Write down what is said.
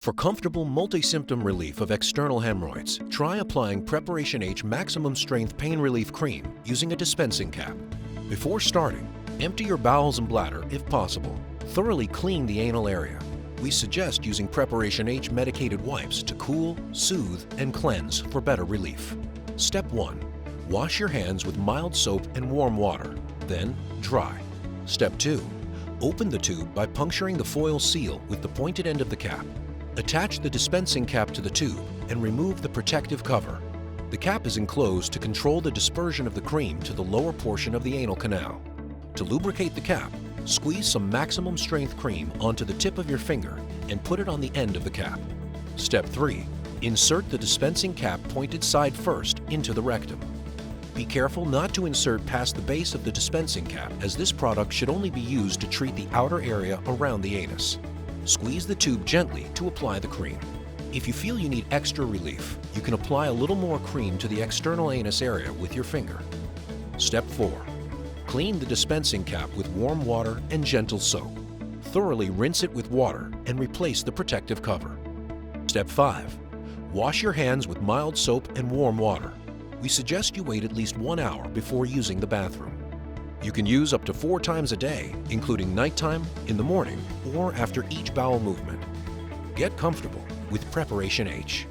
For comfortable multi-symptom relief of external hemorrhoids, try applying Preparation H Maximum Strength Pain Relief Cream using a dispensing cap. Before starting, empty your bowels and bladder if possible. Thoroughly clean the anal area. We suggest using Preparation H medicated wipes to cool, soothe, and cleanse for better relief. Step 1. Wash your hands with mild soap and warm water, then dry. Step 2. Open the tube by puncturing the foil seal with the pointed end of the cap. Attach the dispensing cap to the tube and remove the protective cover. The cap is enclosed to control the dispersion of the cream to the lower portion of the anal canal. To lubricate the cap, squeeze some maximum strength cream onto the tip of your finger and put it on the end of the cap. Step 3. Insert the dispensing cap pointed side first into the rectum. Be careful not to insert past the base of the dispensing cap, as this product should only be used to treat the outer area around the anus. Squeeze the tube gently to apply the cream. If you feel you need extra relief, you can apply a little more cream to the external anus area with your finger. Step 4. Clean the dispensing cap with warm water and gentle soap. Thoroughly rinse it with water and replace the protective cover. Step 5. Wash your hands with mild soap and warm water. We suggest you wait at least 1 hour before using the bathroom. You can use up to 4 times a day, including nighttime, in the morning, or after each bowel movement. Get comfortable with Preparation H.